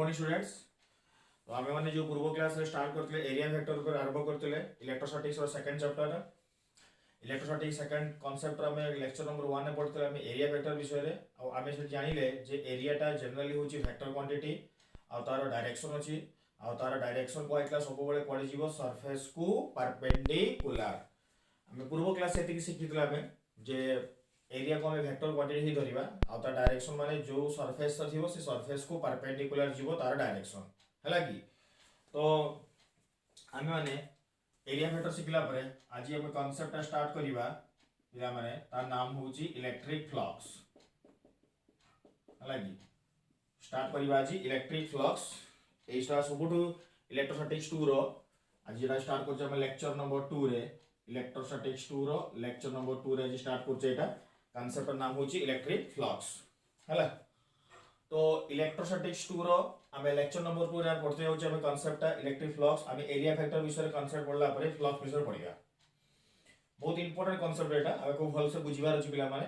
Morning students. तो आम मैंने जो पूर्व क्लास रे स्टार्ट करते एरिया वेक्टर पर आरंभ करते electrostatics second chapter electrostatics second concept lecture number 1 में पढ़ते एरिया वेक्टर विषय में आम से जानिले जे एरियाटा जनरली हूँ वेक्टर क्वांटिटी आ तार डायरेक्शन अच्छी आ तार डायरेक्शन कहला सब कड़े जीव सरफेस को परपेंडिकुलर। आम पूर्व क्लास से शिखी जे एरिया को आम वेक्टर क्वांटिटी ही धरिबा आ तार डायरेक्शन माने जो सरफेस थिबो से सरफेस को परपेंडिकुलर जीवो तार डायरेक्शन हैला कि। तो आम माने एरिया वेक्टर शिखला परे आज हम कांसेप्ट स्टार्ट करिबा पिला माने तार नाम होची इलेक्ट्रिक फ्लक्स हैला कि। स्टार्ट करिबा आज इलेक्ट्रिक फ्लक्स एस्टा सबुठु इलेक्ट्रोस्टैटिक्स 2 रो आज जेटा स्टार्ट करछ हम लेक्चर नंबर 2 रे इलेक्ट्रोस्टैटिक्स 2 रो लेक्चर नंबर 2 रे स्टार्ट करछ एटा कांसेप्ट नाम होची इलेक्ट्रिक फ्लक्स हैला। तो इलेक्ट्रोस्टैटिक्स 2 रो हम लेक्चर नंबर 2 रे पढ़ते होचे हम कांसेप्ट इलेक्ट्रिक फ्लक्स हम एरिया वेक्टर विषय कांसेप्ट पढ़ला परे फ्लक्स विषय पढ़िया। बहुत इंपोर्टेंट कांसेप्ट एटा हम को भल से बुझिबार अछि पिला माने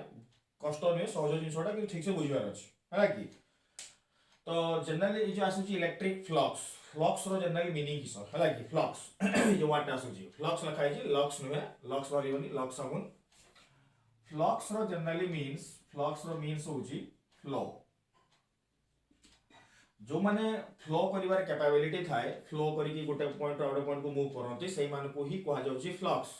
कष्ट नै सहज जिंसटा कि ठीक से बुझिबार अछि हैला कि। तो जनरली जो आसुची इलेक्ट्रिक फ्लक्स फ्लक्स रो जनरली मीनिंग किस हैला कि फ्लक्स जो वर्ड आसुची फ्लक्स लिखा है जी लक्स नुहे लक्स वालीबनी लक्स आगुन फ्लक्स रो जनरली मीन्स होची फ्लो जो माने फ्लो करिवार कैपेबिलिटी थाए फ्लो करिकि गोटे पॉइंट रो पॉइंट को मूव करंती सेही मान को ही कहा जाउची फ्लक्स।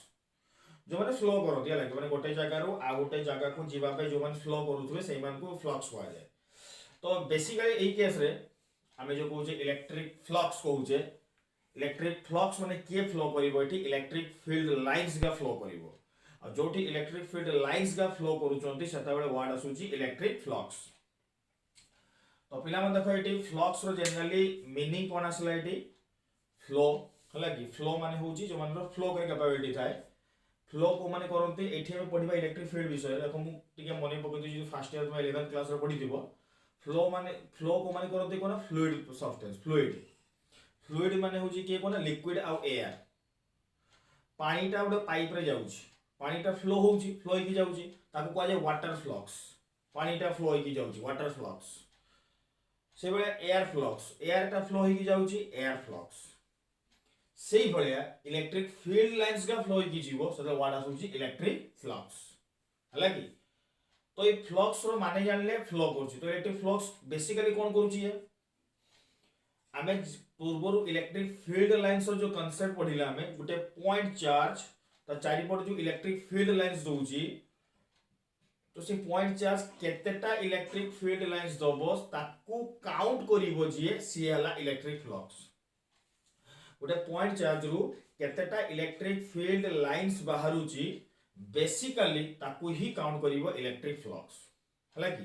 जो माने फ्लो करंती हैला कि माने गोटे जगह रो आ गोटे जगह को जीवा पे जो माने फ्लो करूथबे सेही मान को फ्लक्स कहा जाय। तो बेसिकली एई केस रे हमें जो कहउचे इलेक्ट्रिक फ्लक्स कहउचे इलेक्ट्रिक फ्लक्स माने के फ्लो करिवो एठी इलेक्ट्रिक फील्ड लाइंस का फ्लो करिवो और जोठी इलेक्ट्रिक फील्ड लाइंस का फ्लो करूचंती सेता बेले वर्ड आसुची इलेक्ट्रिक फ्लक्स। तो पिला मन देखो एठी फ्लक्स रो जनरली मीनिंग कोन आसला एठी फ्लो हला कि फ्लो माने होची जो माने फ्लो करे कैपेबिलिटी थाए फ्लो को माने करंती एठी हम पढिबा इलेक्ट्रिक फील्ड विषय देखो मु टिके मने पकैती जो फर्स्ट ईयर में 11th क्लास रे पढिथिबो फ्लो को माने करंती कोन फ्लूइड सब्सटेंस फ्लूइड माने होची के कोन लिक्विड आ एयर पानीटा उडे पाइप रे जाउची पानीटा फ्लो होउची फ्लो होई जाउची ताको कहै जे वाटर फ्लक्स पानीटा फ्लो होई जाउची वाटर फ्लक्स से बेले एयर फ्लक्स एयरटा फ्लो होई जाउची एयर फ्लक्स सेही भलिया इलेक्ट्रिक फील्ड लाइंस का फ्लो होई जीवो सेटा वर्ड आसुची इलेक्ट्रिक फ्लक्स हला कि। तो ये फ्लक्स रो माने जानले फ्लो करची तो इलेक्ट्रिक फ्लक्स बेसिकली कोन करूची है आमे पूर्वरु इलेक्ट्रिक फील्ड लाइंस रो जो कांसेप्ट पढिला हमें गुटे पॉइंट चार्ज तो चारिपट जो इलेक्ट्रिक फील्ड लाइंस दोउची तो से पॉइंट चार्ज केतेटा इलेक्ट्रिक फील्ड लाइंस दबो ताकू काउंट करिवो जे सी हला इलेक्ट्रिक फ्लक्स गुटे पॉइंट चार्ज रु केतेटा इलेक्ट्रिक फील्ड लाइंस बाहरुची बेसिकली ताकू ही काउंट करिवो इलेक्ट्रिक फ्लक्स हला कि।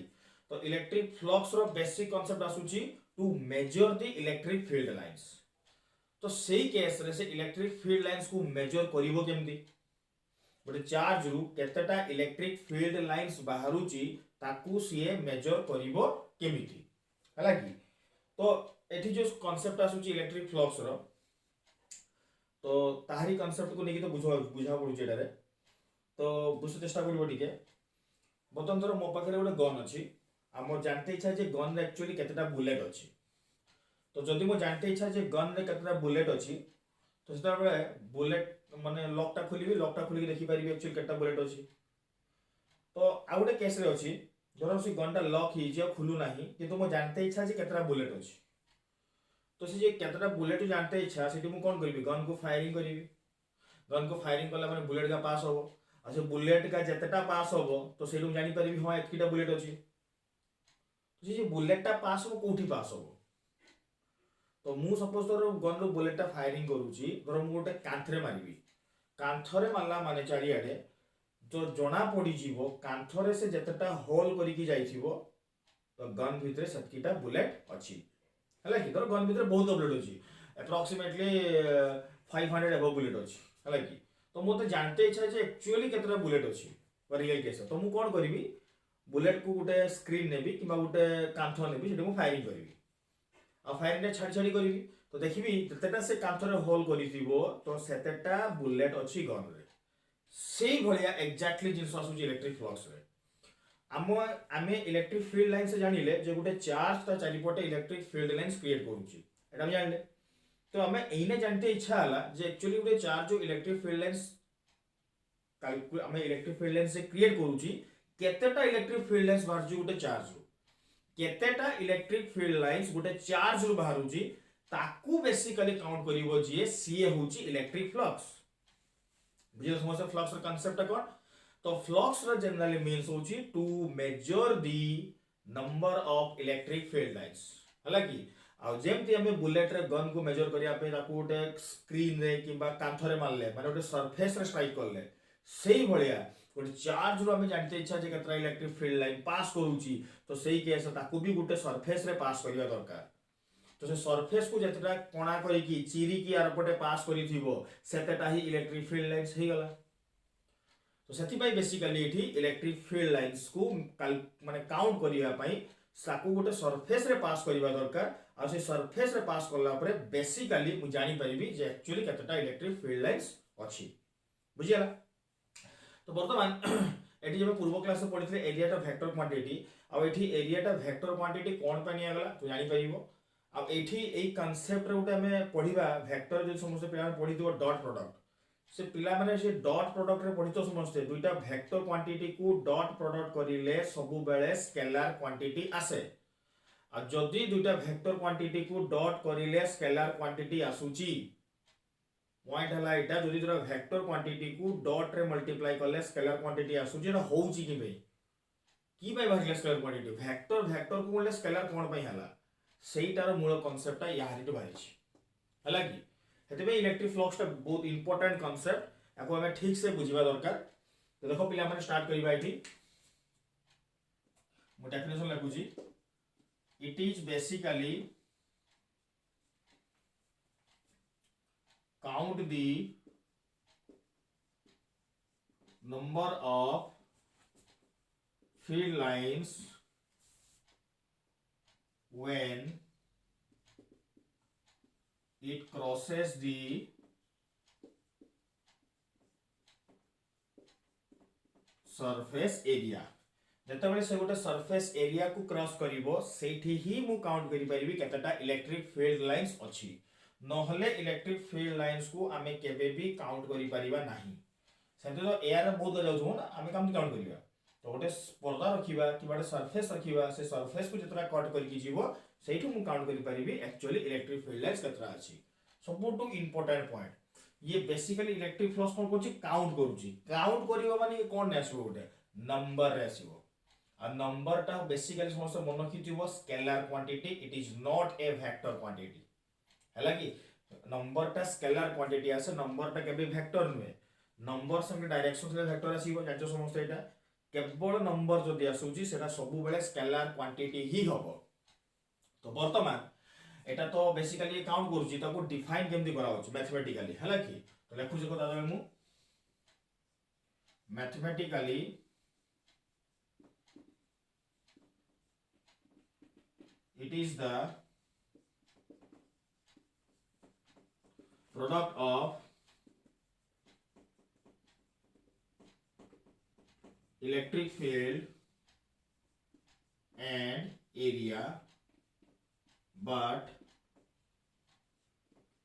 तो इलेक्ट्रिक फ्लक्स रो बेसिक कांसेप्ट आसुची to measure the electric field lines. तो सेही केस रे से इलेक्ट्रिक फील्ड लाइंस को मेजर करिवो केमती गोटे चार्ज रु केतेटा इलेक्ट्रिक फील्ड लाइंस बाहरुची ताकू सीए मेजर करिवो केमिति हला कि। तो एठी जो कांसेप्ट आसुची इलेक्ट्रिक फ्लक्स रो तो ताहारी कांसेप्ट को नेकी तो बुझा पडुची एटारे तो बुझ चेष्टा करिवो टिके। बतन तोर मो पाखरे गोटे गन अछि आ मोर जानते इच्छा जे गन रे एक्चुअली केतेटा बुलेट अछि तो जदि मो जानते इच्छा जे गन रे केतेटा बुलेट अछि तो सेता बेले बुलेट माने लॉक टा खोली देखि पारिबे एक्चुअली केतेटा बुलेट अछि। तो आ गोटे केस रे अछि जरो से गन टा लॉक हि जे खुलु नाही किंतु मो जानते इच्छा जे केतेटा बुलेट अछि तो से जे केतेटा बुलेट जानते इच्छा सेठी मु कोन करबी गन को फायरिंग करबी गन को फायरिंग करला माने बुलेट का पास होबो आ से बुलेट का जतेटा पास होबो तो सेठु जानि परिबी हां एतकीटा बुलेट अछि तो जे बुलेट टा पास होबो कोठी पास होबो तो मु सपोज तोर गन रो बुलेट टा फायरिंग करूची धर मु गोटे कांथरे मारिबी कांथरे मारला माने चारियाडे जो जना पड़ी जीवो कांथरे से जतेटा होल करिकि जाइथिबो तो गन भितरे सतकीटा बुलेट अछि हला कि। तोर गन भितरे बहुत बुलेट अछि अप्रोक्सीमेटली 500 अबव बुलेट अछि हला कि। तो मोते जानते इच्छा जे एक्चुअली केतरा बुलेट अछि रियल केस तो मु कोन करिवि बुलेट को गोटे स्क्रीन नेबी किबा गोटे कांथ नेबी सेटे मु फायरिंग करिवि आ फायरिंग ने छाडी छाडी करिवि तो देखिबि जतेटा से कांथरे होल करिथिबो तो सेतेटा बुलेट अछि गन रे सेही भलिया एग्जैक्टली जिंस आसुची इलेक्ट्रिक फ्लक्स रे। आम आम इलेक्ट्रिक फील्ड लाइन से जानिले जे गोटे चार्ज ता चारिपटे इलेक्ट्रिक फील्ड लाइन्स क्रिएट करूची एटा हम जानले। तो आम एने जानते इच्छा हला जे एक्चुअली गोटे चार्ज जो इलेक्ट्रिक फील्ड लाइन्स आम इलेक्ट्रिक फील्ड लाइन से क्रिएट करूची केतेटा इलेक्ट्रिक फील्ड लाइन्स बाहर गोटे चार्ज रू केतेटा इलेक्ट्रिक फील्ड लाइन्स गोटे चार्ज रू बाहरुची ताकू बेसिकली काउंट करिवो जे सी होची इलेक्ट्रिक फ्लक्स। बुझियो समझ फ्लक्स र कांसेप्ट कोन। तो फ्लक्स र जनरली मीन्स होची to measure the number of electric field lines हला कि आ जेमती हमें बुलेट रे गन को मेजर करिया पे ताकू गोटे स्क्रीन रे किबा कांथरे मारले माने गोटे सरफेस रे स्ट्राइक करले सेही भलिया गोटे चार्ज रो हमें जानते इच्छा जे केतरा इलेक्ट्रिक फील्ड लाइन पास करूची तो सेही केस ताकू भी गोटे सरफेस रे पास करिया दरकार। तो से सरफेस को जतटा कोणा करी की चिरी की आरपटे पास करी थिबो सेतेटा ही इलेक्ट्रिक फील्ड लाइन्स हे गला। तो सेति पई बेसिकली एठी इलेक्ट्रिक फील्ड लाइन्स को माने काउंट करिया पई साकू गोटे सरफेस रे पास करिवा दरकार आ से सरफेस रे पास करला परे बेसिकली मु जानि परिबी जे एक्चुअली केतेटा इलेक्ट्रिक फील्ड लाइन्स अछि। बुझियला। तो वर्तमान एठी जब पूर्व क्लास में पढिथले एरिया टा वेक्टर क्वांटिटी आ एठी एरिया टा वेक्टर क्वांटिटी कोन पनी आगला तू जानि परिबो। अब एठी एई कांसेप्ट रे उटे हमें पढिबा वेक्टर जे समस्त पिला पढि दिबो डॉट प्रोडक्ट से पिला माने से डॉट प्रोडक्ट रे पढि तो समस्त दुईटा vector quantity co dot product करिले सब बेले स्केलर क्वांटिटी आसे आ जदी दुईटा वेक्टर क्वांटिटी को डॉट करिले स्केलर क्वांटिटी आसुची पॉइंट हला एटा जदी तोरा वेक्टर क्वांटिटी को डॉट रे मल्टीप्लाई करले स्केलर क्वांटिटी आसुची एटा होउची कि भाई बाहर स्केलर क्वांटिटी वेक्टर वेक्टर को बोले स्केलर कोन पई हला सेटार मूल कॉन्सेप्ट यारिटू बाहरी है कि हेतु इलेक्ट्रिक फ्लक्स टा बहुत इंपोर्टेंट कॉन्सेप्ट याको हमें ठीक से बुझिबा दरकार। तो देखो पिला माने स्टार्ट करिबा एठी मो डेफिनेशन लागुची it is basically count the number of field lines when it crosses the surface area जतबेले से गोटे सरफेस एरिया को क्रॉस करिवो सेठी ही मु काउंट करि परिबी केतटा इलेक्ट्रिक फील्ड लाइन्स अछि नहले इलेक्ट्रिक फील्ड लाइन्स को आमे केबे भी काउंट करि परिबा नाही सेते तो एआर बहुत जाउथो ना आमे काम काउंट करिबा। तो गोटे पर्दा रखिबा कि बाटे सरफेस रखिबा से सरफेस को जतरा कट करके जीवो सेठू मु काउंट करि परिबी एक्चुअली इलेक्ट्रिक फील्ड लाइन्स केतरा अछि। सबटू इंपोर्टेंट पॉइंट ये बेसिकली इलेक्ट्रिक फ्लक्स कोन कोची काउंट करूची काउंट करिवो माने कोन आसीबो गोटे नंबर रे आसीबो आ नंबर टा बेसिकली समस्त मन रखिथिबो scalar quantity it is not a vector quantity हैला कि नंबर टा स्केलर क्वांटिटी आसे नंबर टा केबे वेक्टर नुए नंबर संगे डायरेक्शन से वेक्टर आसीबो जांचो समस्त एटा केवल नंबर जदि आसुची सेटा सब बेले स्केलर क्वांटिटी ही हबो। तो वर्तमान एटा तो बेसिकली काउंट करूची ताको डिफाइन केमति करा होची मैथमेटिकली हैला कि तो लेखु जे कथा मु mathematically it is the product of electric field and area but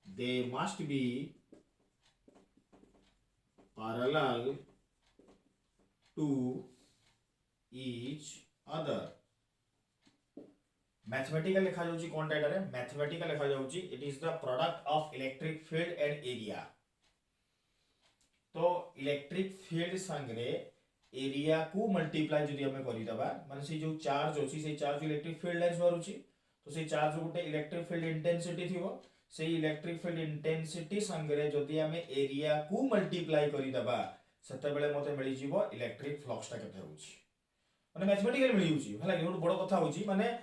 they must be parallel to each other। Mathematical लिखा जाउची कोन टाइटर है मैथमेटिकल लिखा जाउची it is the product of electric field and area. तो इलेक्ट्रिक फील्ड संगे area को मल्टीप्लाई जदी हमें करि दबा माने से जो चार्ज होची से चार्ज इलेक्ट्रिक फील्ड लाइन्स मारुची तो से चार्ज गोटे इलेक्ट्रिक फील्ड इंटेंसिटी थिवो से इलेक्ट्रिक फील्ड इंटेंसिटी संगे जदी हमें एरिया को मल्टीप्लाई करि दबा सेते बेले मते मिलि जीवो इलेक्ट्रिक फ्लक्स टा केते होची माने मैथमेटिकली मिलि होची हला कि बड़ कथा होची माने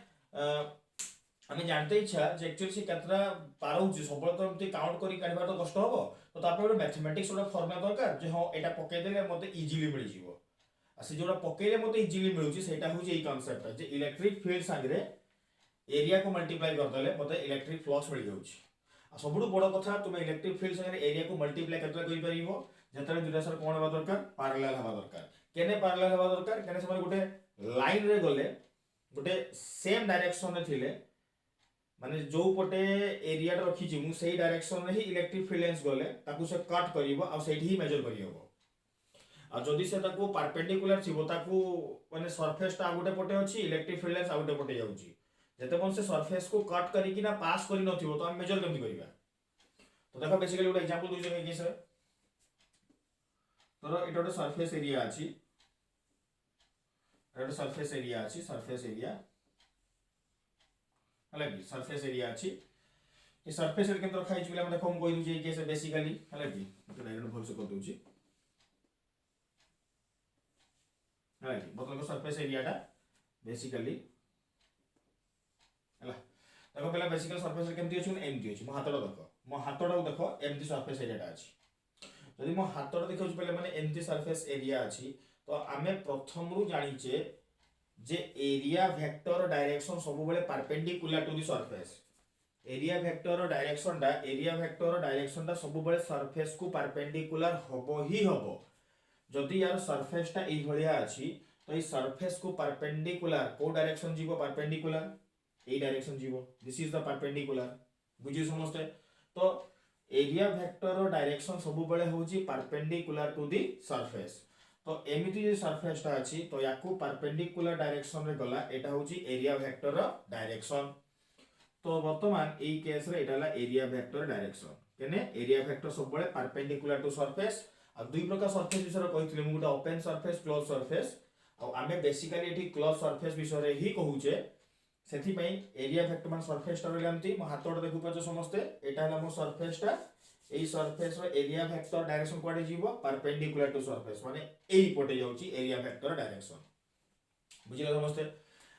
हमें जानते इच्छा जे एक्चुअली से केतरा पारौची सबल तो एमती काउंट करी काढबा तो कष्ट हबो तो तापर ଗୋଟେ मैथमेटिक्स वाला फॉर्मुला दरकार जे हां एटा पके देले मते इजीली मिलि जीवो आ से जोड़ा पकेले मते इजीली मिलुची सेटा होची ए कांसेप्ट जे इलेक्ट्रिक फील्ड संगे एरिया को मल्टीप्लाई कर देले मते इलेक्ट्रिक फ्लक्स मिल जाउची आ सबुडु बड़ कथा तुमे इलेक्ट्रिक फील्ड संगे एरिया को मल्टीप्लाई केतरा करि परिबो जेतरे दुटा सर कोन हबा दरकार पैरेलल हबा दरकार केने पैरेलल हेबा दरकार केने से गोटे लाइन रे गले गोटे सेम डायरेक्शन रे थिले माने जो पटे एरिया रखी छी मु सेही डायरेक्शन रे ही इलेक्ट्रिक फील्ड लाइंस गले ताकू से कट करिवो आ सेठी ही मेजर करिवो आ जदी से ताकू परपेंडिकुलर छिवो ताकू माने सरफेस ता गोटे पटे अछि इलेक्ट्रिक फील्ड लाइंस आ गोटे पटे जाउची जते मन से सरफेस को कट करी कि ना पास करी नथिवो तो हम मेजर केमति करिवा तो देखो बेसिकली गोटे एग्जांपल दूजे के सर तो एटा गोटे सरफेस एरिया अछि एटा सरफेस एरिया अछि सरफेस एरिया हला कि सरफेस एरिया अछि ए सरफेस एरिया केंद्र रखा हिच बिला देखो हम कहि दुजे के से बेसिकली हला कि तो डायरेक्ट भल से कर दोची हला कि मतलब को सरफेस एरिया टा बेसिकली हला देखो पहला बेसिकल सरफेस एरिया केमति अछि एमति अछि मो हातडा देखो एमति सरफेस एरिया टा अछि यदि मो हातडा देखौ पहले माने एमति सरफेस एरिया अछि तो आमे प्रथम रु जानि जे जे एरिया वेक्टर डायरेक्शन सब बेले perpendicular to the surface area vector direction ता सब बेले सरफेस को परपेंडिकुलर होबो ही होबो जदि यार सरफेस ता एई भलिया अछि तो ई सरफेस को परपेंडिकुलर को डायरेक्शन जीवो परपेंडिकुलर ए डायरेक्शन जीवो दिस इज द परपेंडिकुलर बुझी समझते तो एरिया वेक्टर डायरेक्शन सब बेले होची परपेंडिकुलर टू द सरफेस तो एमिति जे सरफेस ता अछि तो याकू परपेंडिकुलर डायरेक्शन रे गला एटा होची एरिया वेक्टर डायरेक्शन तो वर्तमान एई केस रे एटा ला एरिया वेक्टर डायरेक्शन केने एरिया वेक्टर सब बेले परपेंडिकुलर टू सरफेस आ दुई प्रकार सरफेस विषय कहितले मु गोटे ओपन सरफेस क्लोज सरफेस आ आमे बेसिकली एठी क्लोज सरफेस विषय रे ही कहूचे सेथि पई एरिया वेक्टर मान सरफेस ता रेलामती मो हातोड देखु पाछो समस्ते एटा हला मो सरफेस ता एई सरफेस रो एरिया वेक्टर डायरेक्शन कोडे जीवो परपेंडिकुलर टू सरफेस माने एई पटे जाउची एरिया वेक्टर डायरेक्शन बुझिला समस्ते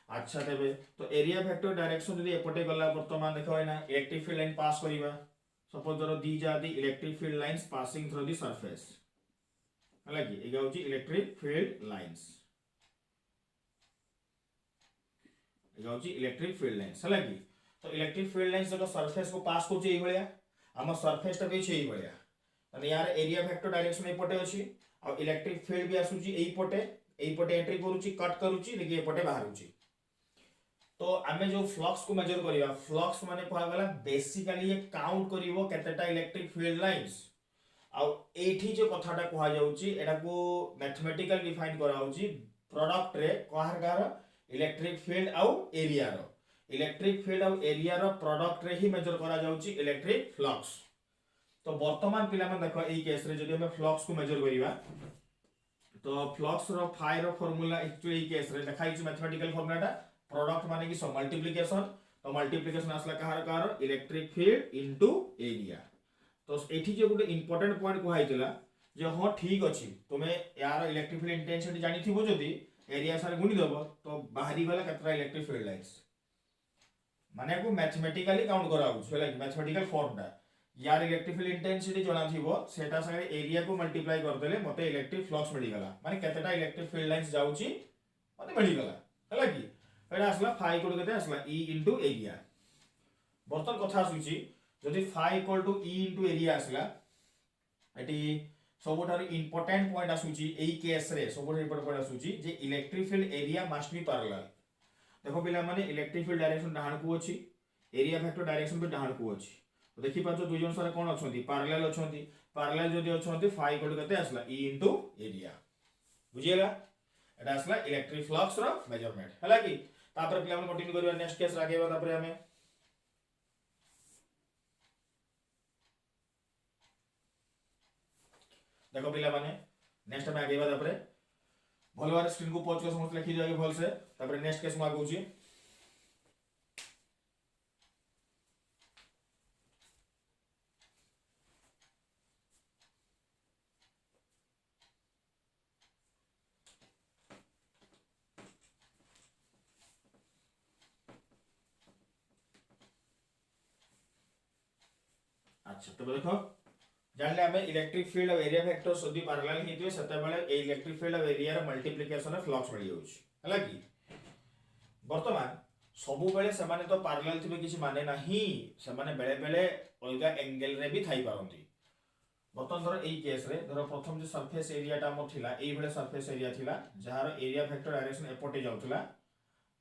अच्छा तेबे तो एरिया वेक्टर डायरेक्शन जदी एपटे गला वर्तमान देखो है ना इलेक्ट्रिक फील्ड लाइन पास करिवा सपोज धरो these are the electric field lines passing through the surface हला कि एगा होची इलेक्ट्रिक फील्ड लाइंस एगा होची इलेक्ट्रिक फील्ड लाइंस हला कि तो इलेक्ट्रिक फील्ड लाइंस जब सरफेस को पास करची एई भलिया हम सरफेस ता भी छै एई भलिया तने यार एरिया वेक्टर डायरेक्शन एपटे अछि और इलेक्ट्रिक फील्ड भी आसुची एई पटे एंट्री करूची कट करूची लेकिन एपटे बाहरुची तो आमे जो फ्लक्स को मेजर करिवा फ्लक्स माने कोहा गला बेसिकली ये काउंट करिवो केतेटा इलेक्ट्रिक फील्ड लाइंस आ एठी जो कथाटा कोहा जाउची एटा को मैथमेटिकल डिफाइन करा होची प्रोडक्ट रे कोहार गार इलेक्ट्रिक फील्ड आउ एरिया रो इलेक्ट्रिक फील्ड आउ एरिया रो प्रोडक्ट रे ही मेजर करा जाउची इलेक्ट्रिक फ्लक्स तो वर्तमान पिला मन देखो एई केस रे जदि हम फ्लक्स को मेजर करिवा तो फ्लक्स रो फाई रो फार्मूला एक्चुअली एई केस रे देखाई छि मैथमेटिकल फार्मूलाटा प्रोडक्ट माने कि सब मल्टीप्लिकेशन तो मल्टीप्लिकेशन आसला कहार इलेक्ट्रिक फील्ड इनटू एरिया तो एठी जे गुटे इंपोर्टेंट पॉइंट को हाइतला जे हां ठीक अछि तुमे यार इलेक्ट्रिक फील्ड इंटेंसिटी जानि थिबो जदी एरिया सारे गुणी देबो तो बाहरी वाला केतरा इलेक्ट्रिक फील्ड लाइंस माने को मैथमेटिकली काउंट करा हो छै लाइक मैथमेटिकल फॉर्मटा यार इलेक्ट्रिक फील्ड इंटेंसिटी जणा थिबो सेटा संगे एरिया को मल्टीप्लाई कर देले मते इलेक्ट्रिक फ्लक्स मिली गला माने केतेटा इलेक्ट्रिक फील्ड लाइंस जाउची मते मिली गला हला कि एटा असला फाई इक्वल केते असला e इनटू एरिया बर्तन कथा आसुची जदि phi equal to e into area असला एटी सबोठार इंपोर्टेंट पॉइंट आसुची एई केस रे सबोठार इंपोर्टेंट पॉइंट आसुची जे electric field area must be parallel देखो पिला माने इलेक्ट्रिक फील्ड डायरेक्शन डाहण को अछि एरिया वेक्टर डायरेक्शन भी डाहण को अछि तो देखि पाछो दुई जन सारे कोन अछंती पैरेलल जदि अछंती फाई इक्वल केते असला e इनटू एरिया बुझियला एटा असला इलेक्ट्रिक फ्लक्स रो मेजरमेंट हला कि तापर पिला मन कंटिन्यू करबा नेक्स्ट केस लागेबा तापर हमें देखो पिला माने नेक्स्ट में आगे तापर भल बार स्क्रीन को पॉज कर समस्त लिखि जागे भल से तापर नेक्स्ट केस में आगो छी अच्छा तो देखो जानले हमें इलेक्ट्रिक फील्ड और एरिया वेक्टर सदी पैरेलल हेतिवे सेते बेले ए इलेक्ट्रिक फील्ड और एरिया रो मल्टीप्लिकेशन फ्लक्स मिल जाउछ हला कि वर्तमान सबु बेले समाने तो पैरेलल थिबे किछि माने नाही समाने बेले बेले अलगा एंगल रे भी थाई पारंती बर्तमान धर एई केस रे धर प्रथम जो सरफेस एरियाटा हमर थिला एई भले सरफेस एरिया थिला जहार एरिया वेक्टर डायरेक्शन एपटे जाउथला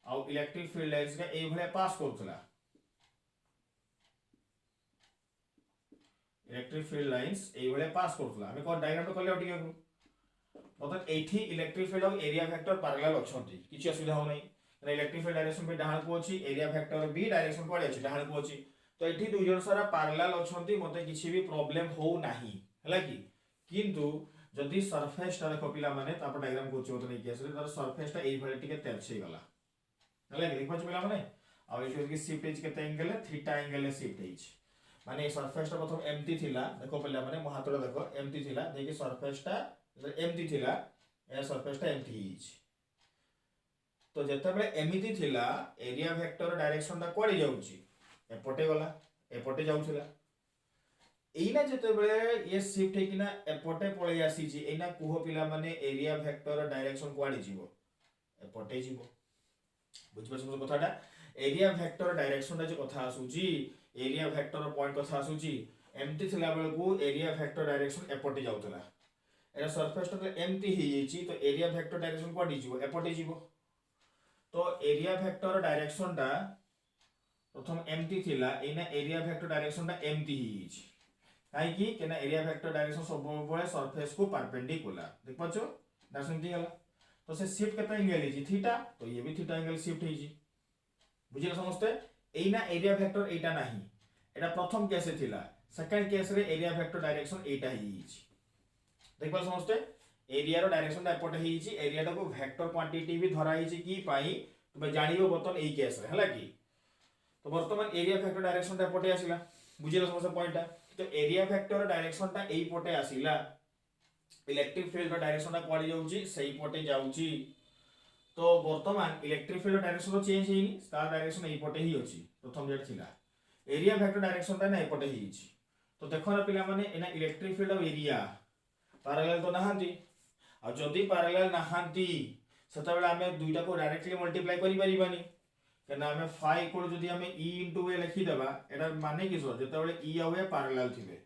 आ इलेक्ट्रिक फील्ड लाइन्स का एई भले पास करथला इलेक्ट्रिक फील्ड लाइन्स एई भले पास करथला हमें को डायग्राम तो करले ओटिके मतलब एठी इलेक्ट्रिक फील्ड और एरिया वेक्टर पैरेलल अछंती किछि असुविधा हो नै इलेक्ट्रिक फील्ड डायरेक्शन पे डाहाण को अछि एरिया वेक्टर बी डायरेक्शन को अछि डाहाण को अछि तो एठी दुई जन सारा पैरेलल अछंती मते किछि भी प्रॉब्लम हो नाही हला कि किंतु जदि सरफेस ता देखो पिला माने तापर डायग्राम को अछि नै केस रे तर सरफेस ता एई भले टिके तेरछे गला हला कि देखो पिला माने आ एठी कि शिफ्ट एज केते एंगल थीटा एंगल शिफ्ट एज माने सरफेस ता प्रथम एम्प्टी थिला देखो पिला माने महातोरा देखो एम्प्टी थिला देखि सरफेस ता एम्प्टी थिला ए सरफेस ता एम्प्टी हिज तो जते बेले एमिति थिला एरिया वेक्टर डायरेक्शन ता कोडी जाउची एपटे गला एपटे जाउथिला एइना जते बेले ये शिफ्ट हे किना एपटे पळे आसी जी एइना कुहो पिला माने एरिया वेक्टर डायरेक्शन कोडी जीवो एपटे जीवो बुझ परछ कथाटा एरिया वेक्टर डायरेक्शन ता जे कथा आसुची एरिया वेक्टर पॉइंट कथा आसुची एम्प्टी थिला बेले को एरिया वेक्टर डायरेक्शन एपटे जाउथला एरा सरफेस तो एम्प्टी ही येची तो एरिया वेक्टर डायरेक्शन कोडी जीवो एपटे जीवो तो एरिया वेक्टर डायरेक्शन ता प्रथम एम्प्टी थिला एना एरिया वेक्टर डायरेक्शन ता एम्प्टी ही येची काई कि केना एरिया वेक्टर डायरेक्शन सब बळे सरफेस को परपेंडिकुलर देख पाछो डायरेक्शन दी गला तो से शिफ्ट केता एंगल हेची थीटा तो ये भी थीटा एंगल शिफ्ट हेची बुझिला समझते एना एरिया वेक्टर एटा नाही एटा प्रथम केस थिला सेकंड केस रे एरिया वेक्टर डायरेक्शन एटा ही येची देख पाल समझते एरिया रो डायरेक्शन ता एपटे हिची एरिया ता को वेक्टर क्वांटिटी भी धरा हिची की पाई तुमे जानिबो बतन एई केस रे हला कि तो वर्तमान एरिया वेक्टर डायरेक्शन ता एपटे आसिला बुझिला समझते पॉइंट ता तो एरिया वेक्टर डायरेक्शन ता एई पटे आसिला इलेक्ट्रिक फील्ड रो डायरेक्शन ता कोडी जाउची सेई पटे जाउची तो वर्तमान इलेक्ट्रिक फील्ड डायरेक्शन तो चेंज हेनी स्टार डायरेक्शन एई पटे ही अछि प्रथम जेट थिला एरिया वेक्टर डायरेक्शन ता ना एपटे हिची तो देखो ना पिला माने एना electric field of area parallel तो नहांती आ जदी पैरेलल नहांती सेता बेला हमें दुईटा को डायरेक्टली मल्टीप्लाई करि परिबानी केना हमें phi इक्वल जदी हमें e * a लिखि देबा एटा माने किसो जेते बेले e आ a पैरेलल थिबे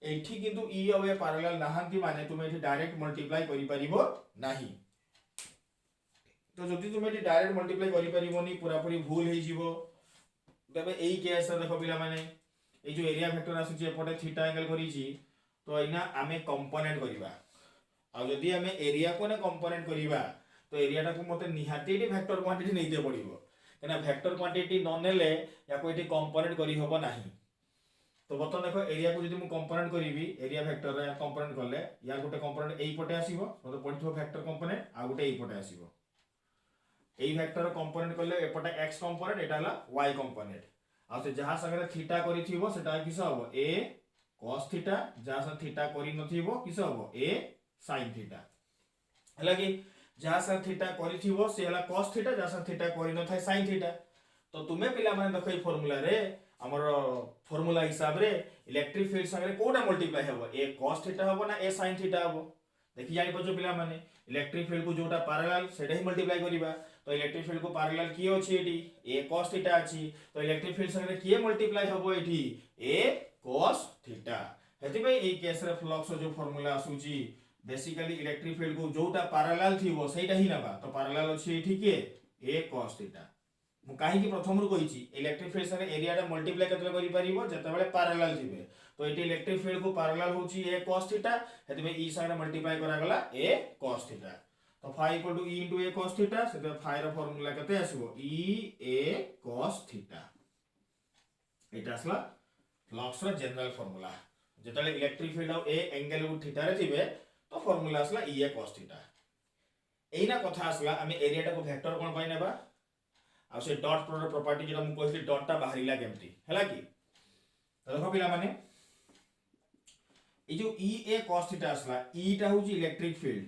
एठी किंतु e आ a पैरेलल नहांती माने तुमे एठी डायरेक्ट मल्टीप्लाई करि परिबो नाही तो जदी तुमे एठी डायरेक्ट मल्टीप्लाई करि परिबोनी पूरा पूरी भूल हे जिवो तबे एई केस देखो पिला माने ए जो एरिया वेक्टर आसुची एपटे थीटा एंगल करिची तो इना आमे कंपोनेंट करिबा आ जदी हमें एरिया को ने कंपोनेंट करिबा तो एरिया टा को मते निहाती डी वेक्टर क्वांटिटी नैते पड़िबो केना वेक्टर क्वांटिटी न नेले या को एटी कंपोनेंट करि होबो नाही तो बतो देखो एरिया को जदी मु कंपोनेंट करिवि एरिया वेक्टर रे कंपोनेंट करले या गोटे कंपोनेंट एई पटे आसीबो तो पड़िथो वेक्टर कंपोनेंट आ गोटे एई पटे आसीबो एई वेक्टर कंपोनेंट करले एपटे x कंपोनेंट एटा हला y कंपोनेंट आ से जहा संगे थीटा करिथिबो सेटा किस हबो a cos थीटा जहा से थीटा करि नथिबो किस हबो a sin थीटा हला कि जहा से थीटा करिथिबो से हला cos थीटा जहा से थीटा करि नथाय sin थीटा तो तुमे पिला माने देखो ई फार्मूला रे हमर फार्मूला हिसाब रे इलेक्ट्रिक फील्ड संगे कोडा मल्टीप्लाई हबो a cos थीटा हबो ना a sin थीटा हबो देखि जानि पछो पिला माने इलेक्ट्रिक फील्ड को जोटा पैरेलल सेटा ही मल्टीप्लाई करिबा तो इलेक्ट्रिक फील्ड को पैरेलल की अछि एटी a cos थीटा अछि तो इलेक्ट्रिक फील्ड संगे की मल्टीप्लाई हबो एटी a cos थीटा हेति भाई ए केस रे फ्लक्स जो फार्मूला आसुची बेसिकली इलेक्ट्रिक फील्ड को जोटा पैरेलल थिबो सेटा ही नबा तो पैरेलल अछि एठी के a cos थीटा मु काहे कि प्रथम रु कहिची इलेक्ट्रिक फील्ड संगे एरिया टा मल्टीप्लाई केतले करि परिबो जते बेले पैरेलल थिबे तो एटी इलेक्ट्रिक फील्ड को पैरेलल होची a cos थीटा हेति भाई e संगे मल्टीप्लाई करा गला a cos थीटा तो phi equal to e into a cos theta सेते phi रो फार्मूला केते आसीबो e a cos थीटा एटा असला फ्लक्स रो जनरल फार्मूला जेतले electric field of a angle को थीटा रे थिबे तो फार्मूला असला e a cos थीटा एइना कथा असला आमे एरिया टा को वेक्टर कोन पाइ नेबा आ से डॉट प्रोडक्ट प्रॉपर्टी जेटा मु कहली डॉट टा बाहरिला केमती हैला कि तो देखो पिला माने ए जो e a cos थीटा असला e टा होची इलेक्ट्रिक फील्ड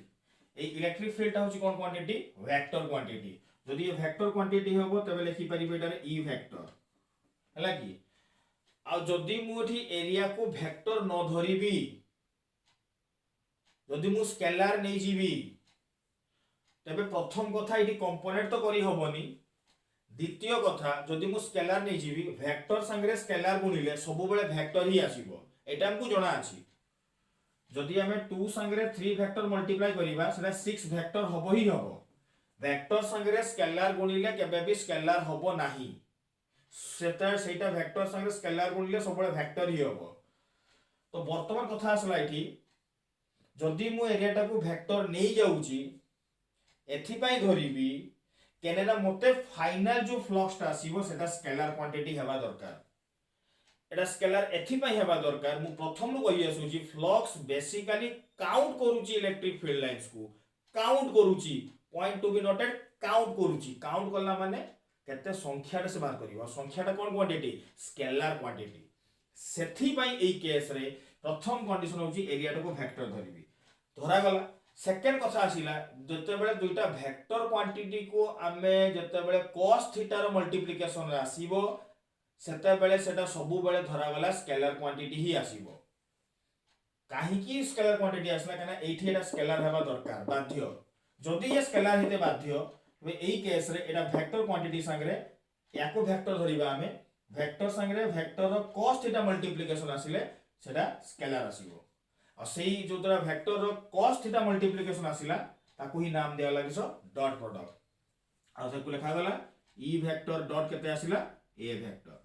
ए इलेक्ट्रिक फील्ड टा होची कोन क्वांटिटी वेक्टर क्वांटिटी जदि ये वेक्टर क्वांटिटी होबो तबे लिखि परिबे एटा रे e वेक्टर हैला कि आ जदि मु एठी एरिया को वेक्टर न धरिबी जदि मु स्केलर नै जीबी तबे प्रथम कथा एठी कंपोनेंट तो करी होबनी द्वितीय कथा जदि मु स्केलर नै जीबी वेक्टर संगे स्केलर गुणिले सब बेले वेक्टर ही आसीबो एटा हमकु जणा अछि जदि आम 2 संगे 3 वेक्टर मल्टीप्लाई करिबा सेटा 6 वेक्टर हबो ही हबो। वेक्टर संगे स्केलार गुणिले केबे भी स्केलार हबो नाही, सेटा वेक्टर संगे स्केलार गुणिले सब वेक्टर ही हबो। तो वर्तमान कथा आसला एठी जदि मु एरियाटा को वेक्टर नहीं जाउची एथिपाई धरिबी केनेना मते फाइनल जो फ्लक्स ता आसीबो सेटा स्केलार क्वांटिटी हेबा दरकार। एटा स्केलार एथिपाई हेबा दरकार मु प्रथम नु कहि आसुची फ्लक्स बेसिकली काउंट करूची इलेक्ट्रिक फील्ड लाइंस को, काउंट करूची point to be noted, count करूची। काउंट करला माने केते संख्या रे से बाहर करिवो, संख्याटा कोन क्वांटिटी स्केलार क्वांटिटी। सेथिपाई एई केस रे प्रथम कंडीशन होची एरियाटा को वेक्टर धरिबी धरा गला। सेकेंड कथा आसिला जते बेले दुईटा वेक्टर क्वांटिटी को आमे जते बेले cos थीटा रो मल्टीप्लिकेशन रे आसीबो सेते बेले सेटा सबु बेले धरा गला स्केलर क्वांटिटी ही आसीबो। काहे की स्केलर क्वांटिटी आसला काना एठी एटा स्केलर हेबा दरकार बाध्य। जदि ये स्केलर हेते बाध्य वे एई केस रे एटा वेक्टर क्वांटिटी संगे याको वेक्टर धरिबा आमे वेक्टर संगे वेक्टर रो cos थीटा मल्टीप्लिकेशन आसिले सेटा स्केलर आसीबो। और सेही जो द्वारा वेक्टर रो cos थीटा मल्टीप्लिकेशन आसिला ताकू ही नाम दिया लागिसो डॉट प्रोडक्ट। आ ताकू लिखा गला e वेक्टर डॉट केते आसिला a वेक्टर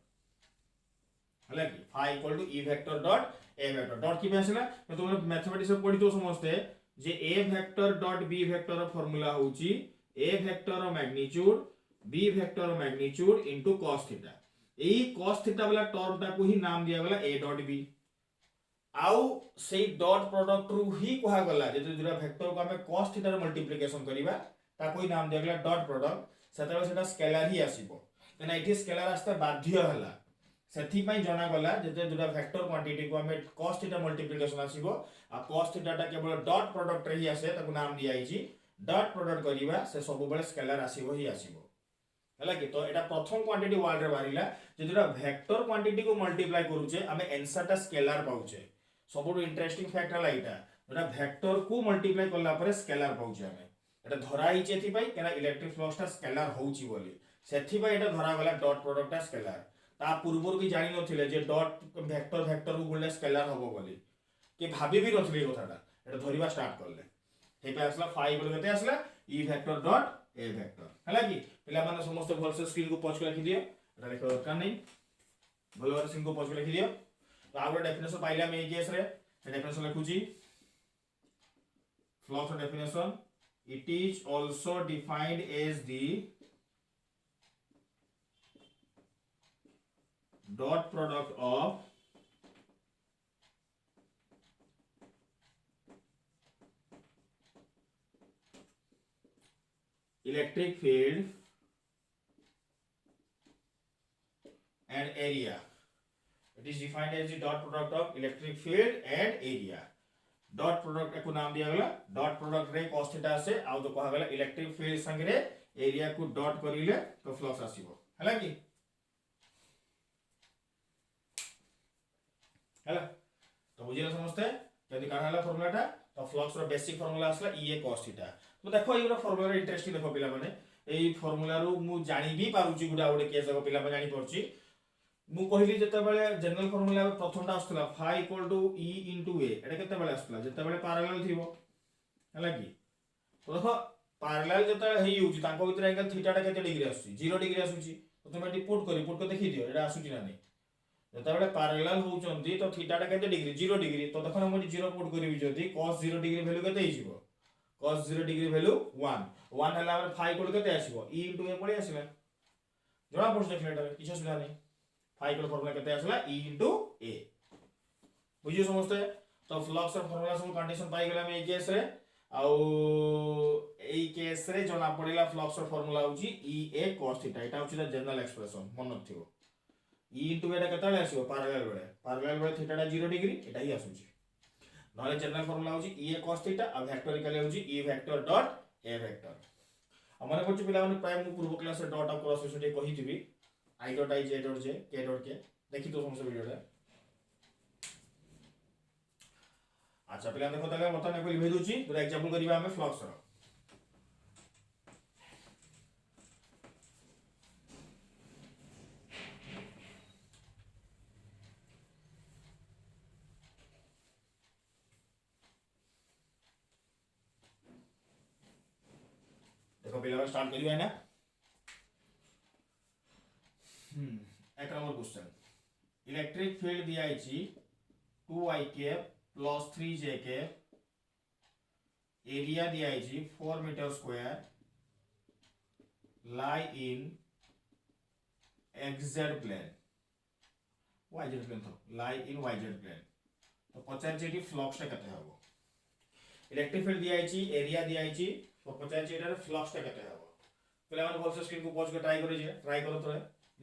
हला कि phi equal to e vector dot a vector dot की आसिला तो तुम मैथमेटिक्स में पढितो समझते जे a vector dot b vector रो फार्मूला होची a वेक्टर रो मैग्नीट्यूड b वेक्टर रो मैग्नीट्यूड इनटू cos थीटा। एई cos थीटा वाला टर्म ताकू ही नाम दिया गला a डॉट b। आउ से डॉट प्रोडक्ट रु ही कहा गला जे दुरा वेक्टर को हमें cos थीटा रो मल्टीप्लिकेशन करिबा ताकू ही नाम दिया गला डॉट प्रोडक्ट। सेतबे सेटा स्केलर ही आसीबो तेना इठी स्केलर आस्ते बाध्य हला। सेथि पई जणा गला जे दुरा वेक्टर क्वांटिटी को हमें cos थीटा मल्टीप्लिकेशन आसीबो आ cos थीटा ता केवल डॉट प्रोडक्ट रे ही आसे ताकू नाम दिया आइची डॉट प्रोडक्ट करिबा से सब बेले स्केलर आसीबो ही आसीबो हला कि। तो एटा प्रथम क्वांटिटी वर्ड रे बारिला जे दुरा वेक्टर क्वांटिटी को मल्टीप्लाई करूचे हमें आंसर ता स्केलर पाउचे। सबुठ इंटरेस्टिंग फैक्ट है यहाँ वेक्टर को मल्टीप्लाई कला पर स्केलर पाउचे हमें एटा धरा ही एथि पई केना इलेक्ट्रिक फ्लक्स ता स्केलर होउची बोली सेथि पई एटा धरा गला डॉट प्रोडक्ट ता स्केलर। ता पूर्वर की जानि नथिले जे डॉट वेक्टर वेक्टर को गुणले स्केलर होबो बोली कि भाबी भी नथिले कथाटा एटा धरिबा स्टार्ट करले हे पे आसला 5 बोल केते आसला e vector dot a vector हला कि पिला माने समस्त भल से स्क्रीन को पॉज कर लिखि दियो एटा लिख दरकार नै भल भाबे स्क्रीन को पॉज कर लिखि दियो। तो आगो डेफिनेशन पाइला में केस रे डेफिनेशन लिखुची flux definition it is also defined as the dot product of electric field and area. It is defined as the dot product of electric field and area. Dot product को नाम दिया गला dot product रे cos theta से आ तो कहा गला electric field संगे एरिया को डॉट करिले तो फ्लक्स आसीबो हला कि हला। तो बुझिला समझते यदि काढा हला फार्मूलाटा तो फ्लक्स रो बेसिक फार्मूला आसला e cos थीटा। तो देखो एरा फार्मूला इंटरेस्टिंग देखो पिला माने एई फार्मूला रो मु जानि भी पारुची गुडा गुडे केस देखो पिला माने जानि परची मु कहली जते बेले जनरल फार्मूला प्रथमटा आस्तला phi equal to e into a एटा केते बेले आस्तला जते बेले पैरेलल थिबो हला कि। तो देखो पैरेलल जते हेई होची तांको भीतर एंगल थीटा टा केते डिग्री आसुची 0 डिग्री आसुची तो तुमे एटी पुट को देखि दियो एटा आसुची ना नै जते बेले पैरेलल होउचंदी तो थीटा टा केते डिग्री 0 डिग्री। तो देखो हम 0 पुट करबी जदी cos 0 डिग्री वैल्यू केते हिजिबो cos 0 डिग्री वैल्यू 1 हला हमर phi इक्वल केते आसीबो e इनटू a पळे आसीला जणा पड़छ देखलेटा किछ सुविधा नै phi इक्वल फार्मूला केते आसला e इनटू a बुझियो समझते। तो फ्लक्स रो फार्मूला सब कंडीशन पाई गेला में ए केस रे आउ ए केस रे जणा पड़िला फ्लक्स रो फार्मूला होची e a cos थीटा एटा होची द जनरल एक्सप्रेशन मन नथिबो e इनटू a केते आसीबो पैरेलल बेले थीटा टा 0 डिग्री एटा ही आसुची नले जनरल फार्मूला होची e a cos थीटा आ वेक्टोरिकल होची e vector dot a vector. हमने पछ पिला माने प्राइम पूर्व क्लास रे डॉट ऑफ क्रॉस सेटे कहिथिबी I dot I J dot J K dot K देखी तो समझ वीडियो रे। अच्छा पिला देखो तले बता ने कोई भेदुची तो एग्जांपल करिबा हमें फ्लक्स रो पिला स्टार्ट करिया ना। एक नंबर क्वेश्चन इलेक्ट्रिक फील्ड दिया है 2i cap plus 3j cap area दिया है 4 मीटर स्क्वायर लाई इन xz प्लेन yz प्लेन तो लाई इन yz प्लेन तो पचार जी फ्लक्स टा केते हबो इलेक्ट्रिक फील्ड दिया है एरिया दिया है तो पचार जी फ्लक्स टा केते हबो पहले हम भलसे स्क्रीन को पॉज कर ट्राई करिए ट्राई करो तो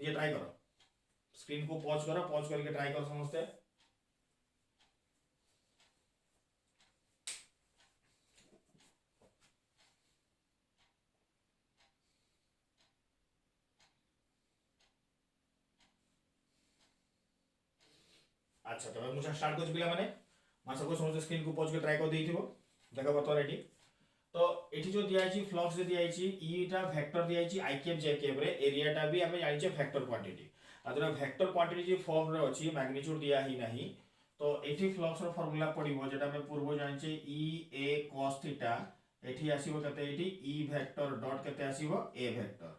ये ट्राई करो स्क्रीन को पॉज करो पॉज करके ट्राई करो समझते अच्छा तो मुझे स्टार्ट कर पिला माने मासा को समझ स्क्रीन को पॉज कर ट्राई कर देइथिबो देखा बतो रेडी तो एठी जो दिया है फ्लक्स जे दिया है ईटा वेक्टर दिया है आई कैप जे कैप रे एरिया टा भी हमें जानि छे वेक्टर क्वांटिटी आदरा वेक्टर क्वांटिटी जे फॉर्म रे अछि मैग्नीट्यूड दिया ही नहीं तो एठी फ्लक्स रो फार्मूला पडिबो जेटा हमें पूर्व जानि छे ई ए cos थीटा एठी आसीबो कते एठी ई वेक्टर डॉट कते आसीबो ए वेक्टर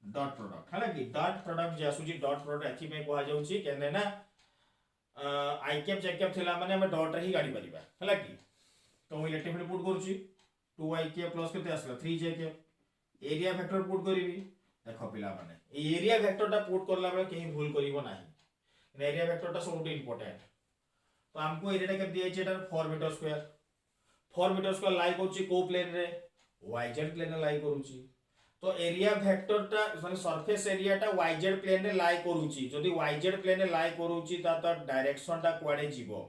डॉट प्रोडक्ट हला कि डॉट प्रोडक्ट जे आसुची डॉट प्रोडक्ट एथि में कोहा जाउची केने ना आई कैप जे कैप थिला माने हमें डॉट रे ही गाडी परिबा हला कि तो इलेक्ट्रिक फील्ड पुट करूची 2i कैप प्लस केते आसला 3j cap area vector put करिवि देखो पिला माने ए एरिया वेक्टर टा पुट करला बेले कहीं भूल करिवो नाही एरिया वेक्टर टा सबसे इंपोर्टेंट तो हमको एरिया के दिया है 4 मीटर स्क्वायर लाई करूची को प्लेन रे yz प्लेन रे लाई करूची तो एरिया वेक्टर टा माने सरफेस एरिया टा yz प्लेन रे लाई करूची जदी yz प्लेन रे लाई करूची ता डायरेक्शन टा कुआडे जीवो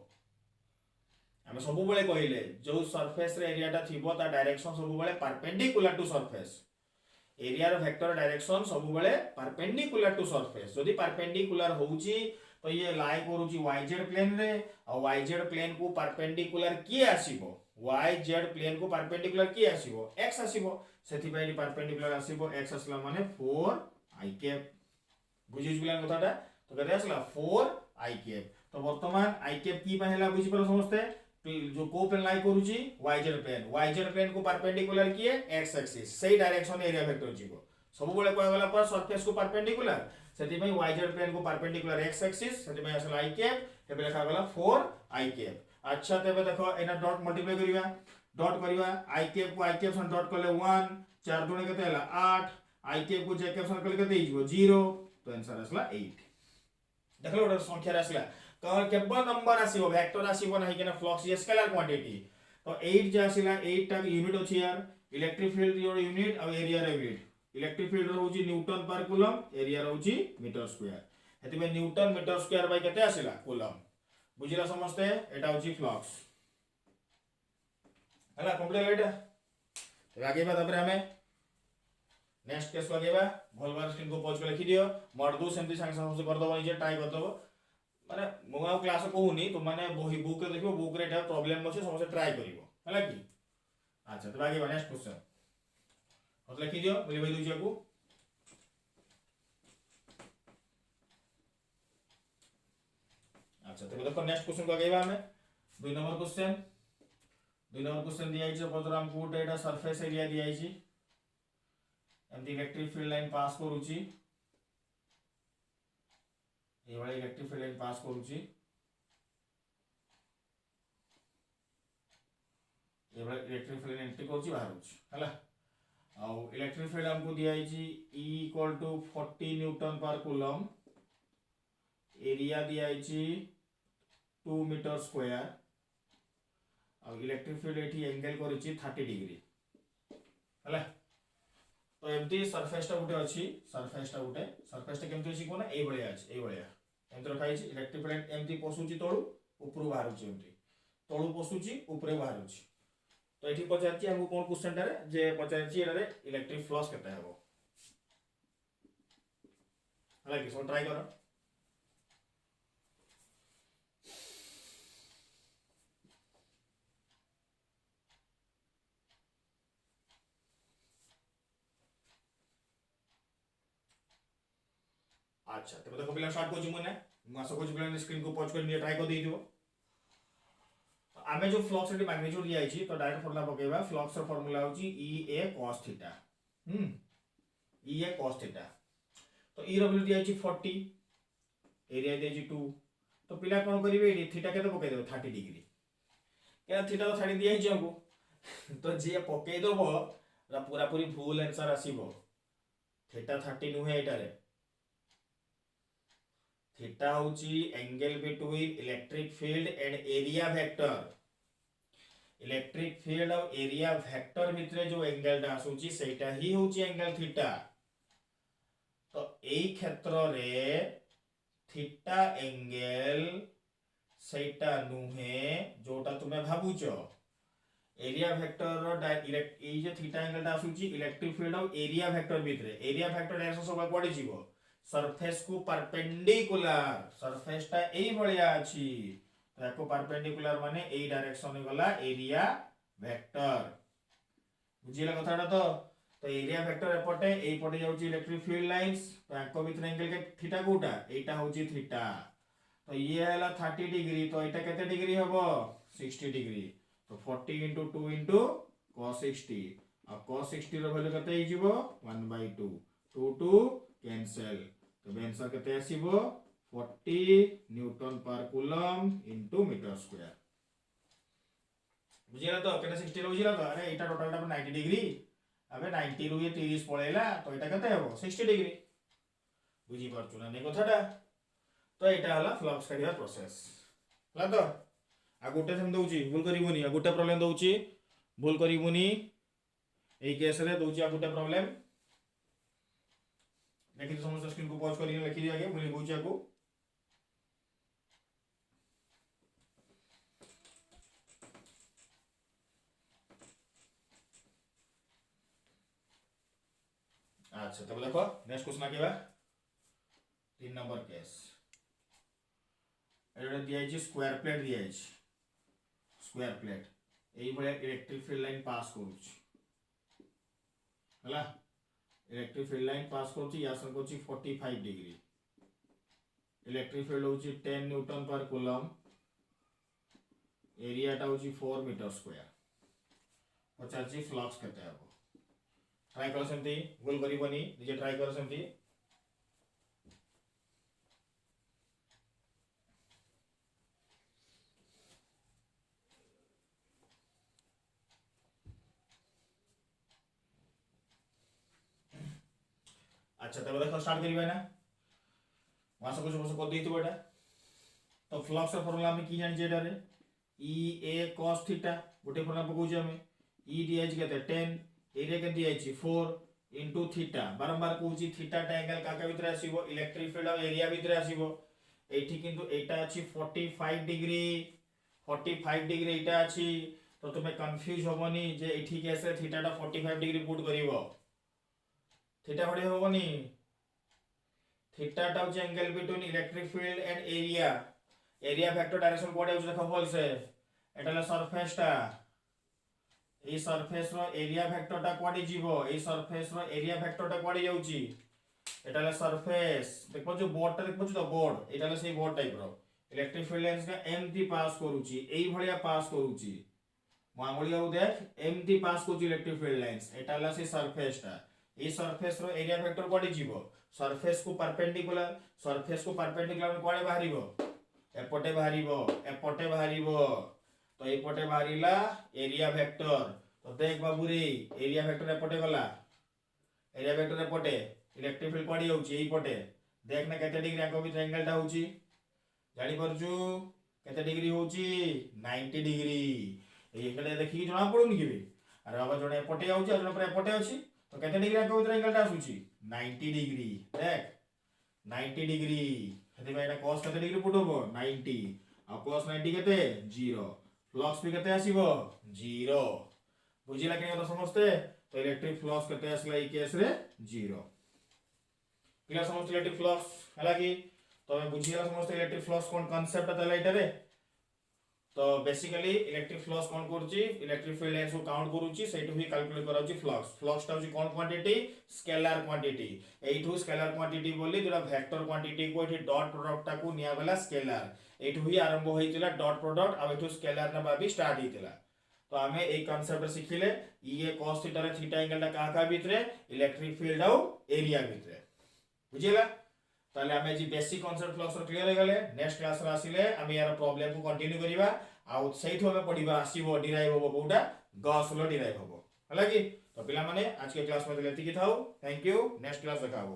हमें सब बेले कहले जो सरफेस रे एरिया टा थिबो ता डायरेक्शन सब बेले परपेंडिकुलर टू सरफेस एरिया रो वेक्टर डायरेक्शन सब बेले परपेंडिकुलर टू सरफेस जदी परपेंडिकुलर होउची तो ये लाई करूची yz प्लेन रे और yz प्लेन को परपेंडिकुलर किए आसीबो yz प्लेन को परपेंडिकुलर किए आसीबो x आसीबो सेथि पई परपेंडिकुलर आसीबो x आसला माने 4i कैप बुझिस बिलान कथाटा तो कते आसला 4i कैप तो वर्तमान i कैप की पहला बुझि पर समझते जो को प्लेन लाई करूची yz प्लेन को परपेंडिकुलर किए x एक्सिस सही डायरेक्शन एरिया वेक्टर जीवो सब बेले कोइ वाला पर सरफेस को परपेंडिकुलर सेति में yz प्लेन को परपेंडिकुलर x एक्सिस सेति में असला i कैप तेबे लिखा गला 4i कैप अच्छा तेबे देखो एना डॉट मल्टीप्लाई करिवा i कैप को i कैप सन डॉट करले 1 4 दुने केते हला 8 i कैप को j कैप सन करले केते हिजबो 0 तो आंसर असला 8 देखलो ओटा संख्या असला केवल नंबर आसीबो वेक्टर आसीबो नाही केना फ्लक्स ये स्केलर क्वांटिटी तो 8 जे आसीला 8 टा यूनिट अछि यार इलेक्ट्रिक फील्ड योर यूनिट और एरिया रे यूनिट इलेक्ट्रिक फील्ड रहउची न्यूटन पर कूलम एरिया रहउची मीटर स्क्वायर हेति में न्यूटन मीटर स्क्वायर बाय केते आसीला कूलम बुझिला समझते एटा होची फ्लक्स हला कंप्लीट एटा लागेबा तबरे हमें नेक्स्ट केस लागेबा भल बार स्क्रीन को पॉज कर लिखि दियो मॉड 2 सेमती संग संग कर दबो जे ट्राई कर दबो माने मोगा क्लास कहूनी तो माने बही बुक रे देखियो बुक रे एटा प्रॉब्लम अछि समझे ट्राई करिवो हला कि अच्छा तो बाकी नेक्स्ट क्वेश्चन मतलब लिखि दियो बोली भाई दूजिया को अच्छा तो देखो नेक्स्ट क्वेश्चन को आगेबा हमें 2 नंबर क्वेश्चन दिया है पत्र हमको डेटा सरफेस एरिया दिया है एमती इलेक्ट्रिक फील्ड लाइन पास करूची ये वाला इलेक्ट्रिक फील्ड लाइन पास करूची ये वाला इलेक्ट्रिक फील्ड एंट्री करूची बाहर होची हला और इलेक्ट्रिक फील्ड हमको दिया है E = 40 न्यूटन पर कूलम एरिया दिया है 2 मीटर स्क्वायर और इलेक्ट्रिक फील्ड एठी एंगल करिची 30 डिग्री हला तो एमती सरफेस टा गुटे अछि सरफेस टा केमती अछि कोना ए बळिया अछि ए बळिया एमती रखाई अछि इलेक्ट्रिक फील्ड एमती पसुची तळु ऊपर बाहर अछि एमती तळु पसुची ऊपर बाहर अछि तो एठी पचारची हमको कोन क्वेश्चन टारे जे पचारची एरे इलेक्ट्रिक फ्लक्स केते हेबो हला कि सो ट्राई करो अच्छा तो देखो पिला स्टार्ट को जुमने मासो को पिला स्क्रीन को पॉज कर लिए ट्राई को दे दियो तो आमे जो फ्लक्स रे मैग्नीट्यूड दिया अछि तो डायरेक्ट फार्मूला पकेबा फ्लक्स रो फार्मूला होची E A cos theta E है cos थीटा तो ई रो वैल्यू दिया है 40 एरिया दिया है 2 तो पिला कोन करिवे थीटा केते पके देबो 30 डिग्री क्या थीटा तो छाड़ी दिया है हमको तो जे पके देबो पूरा पूरी भूल आंसर आसीबो थीटा 30 नुहे एटारे थीटा होची angle between electric field and area vector electric field और एरिया वेक्टर भितरे जो एंगल टा आसुची सेटा ही होची एंगल थीटा तो एई क्षेत्र रे थीटा एंगल सेटा नुहे जोटा तुमे भाबुचो एरिया वेक्टर रो डायरेक्ट ए जे थीटा एंगल टा आसुची इलेक्ट्रिक फील्ड और एरिया वेक्टर भितरे एरिया वेक्टर डायरेक्शन सब कोडे जीवो सरफेस को परपेंडिकुलर सरफेस टा एई भलिया अछि ताको परपेंडिकुलर माने एई डायरेक्शन गला एरिया वेक्टर बुझिला कथाटा तो एरिया वेक्टर एपटे एई पटे जाउची इलेक्ट्रिक फील्ड लाइंस ताको भितरे एंगल के थीटा कोटा एटा होची थीटा तो ये हैला 30 डिग्री तो एटा केते डिग्री हबो 60 डिग्री तो 40 into 2 into cos 60 अब cos 60 रो वैल्यू केते हिजिबो 1/2 2 2 कैंसिल तो आंसर केते आसीबो 40 न्यूटन पर कूलम into मीटर स्क्वायर बुझिला तो केते 60 रो बुझिला तो अरे एटा टोटल टा 90 डिग्री अबे 90 रु ये 30 पळेला तो एटा केते हबो 60 डिग्री बुझी परछु ना नै कथाटा तो एटा हला फ्लक्स काढिया प्रोसेस हला तो आ गोटे सेम दउची भूल करिवनी आ गोटे प्रॉब्लम दउची भूल करिवनी एई केस रे दउची आ गोटे प्रॉब्लम देखि तो समस्त स्क्रीन को पॉज करी लिखि दिया गया भूल गउची आको अच्छा तब देखो नेक्स्ट क्वेश्चन आके बा 3 नंबर केस एटा दिया है स्क्वायर प्लेट दिया है स्क्वायर प्लेट एई भले इलेक्ट्रिक फील्ड लाइन पास करूची हला इलेक्ट्रिक फील्ड लाइन पास करूची यासन करूची 45 डिग्री इलेक्ट्रिक फील्ड होची 10 न्यूटन पर कूलम एरिया टा होची 4 मीटर स्क्वायर पचाची फ्लक्स केते हबो ट्राई कर सेमती भूल करिवनी निजे ट्राई कर सेमती अच्छा तब देखो स्टार्ट करिबा ना वहां से कुछ कर देइतो बेटा तो फ्लक्स रा फार्मूला हम की जानि जेडा रे ई ए cos थीटा गोटे फार्मूला पकोछि हम ई डी एच केते 10 एरिया के दी एच 4 इनटू थीटा बारंबार कहूछि थीटा टा एंगल काका भितर आसीबो इलेक्ट्रिक फील्ड और एरिया भितर आसीबो एठी किंतु एटा अछि 45 डिग्री 45 डिग्री एटा अछि तो तुमे कंफ्यूज होबनी जे एठी केसे थीटा टा 45 डिग्री पुट करिवो थीटा बड़ी होबनी थीटा टा होचे angle between electric field and area area vector direction code होचे देखो बोल से एटाला सरफेस टा a surface row area vector टा कोडी जीवो a surface row area vector टा कोडी जाउची एटाला सरफेस देखो जो बोर्ड टा देखो तो बोर्ड एटाला सेही बोर्ड टाइप रो इलेक्ट्रिक फील्ड लाइंस का एमटी पास करूची एई भलिया पास करूची मांगलिया देख एमटी पास करूची इलेक्ट्रिक फील्ड लाइंस एटाला से सरफेस टा a surface row area vector कोडी जीवो सरफेस को परपेंडिकुलर में कोडे बाहरिबो एपटे बाहरिबो तो एपटे बाहरिला एरिया वेक्टर तो देख बाबू रे एरिया वेक्टर एपटे गला एरिया वेक्टर एपटे इलेक्ट्रिक फील्ड कोडी होउची एई पटे देख ना केते डिग्री आको भी एंगल टा होउची जानि परजु केते डिग्री होउची 90 डिग्री एई एंगल देखि जणा पडुनी कि अरे बाबा जणे एपटे आउची जणे पर एपटे अछि तो केते डिग्री आको भी एंगल टा आसुची 90 डिग्री देख 90 डिग्री हेते भाई एटा cos केते डिग्री पुटबो 90 आ cos 90 केते 0 फ्लक्स भी केते आसीबो 0 बुझिला कि तो समझते तो इलेक्ट्रिक फ्लक्स केते आसला ई केस रे 0 पिला समझते इलेक्ट्रिक फ्लक्स हला कि तो बुझिला समझते इलेक्ट्रिक फ्लक्स कोन कांसेप्ट तला इटारे तो बेसिकली इलेक्ट्रिक फ्लक्स कोन करूची इलेक्ट्रिक फील्ड लाइंस को काउंट करूची सेटु ही कैलकुलेट कराउची फ्लक्स टा होची कोन क्वांटिटी स्केलर क्वांटिटी एठू स्केलर क्वांटिटी बोली जेटा वेक्टर क्वांटिटी को एठी डॉट प्रोडक्ट टा को निया वाला स्केलर एठू ही आरंभ होइतिला डॉट प्रोडक्ट आ एठू स्केलर ना बा भी स्टार्ट हितिला तो आमे एक कांसेप्ट शिखिले ये cos थीटा रे थीटा एंगल टा का भितरे इलेक्ट्रिक फील्ड आउ एरिया भितरे बुझिला ताले आमे जी बेसिक कांसेप्ट फ्लक्स रो क्लियर हो गले नेक्स्ट क्लास रे आसीले आमे यार प्रॉब्लम को कंटिन्यू करिवा आउ सहित हमें पढिबा आसीबो डिराइव होबो कोटा गॉस लो डिराइव होबो हला कि तो पिला माने आज के क्लास में लेती की थाओ थैंक यू नेक्स्ट क्लास देखाबो।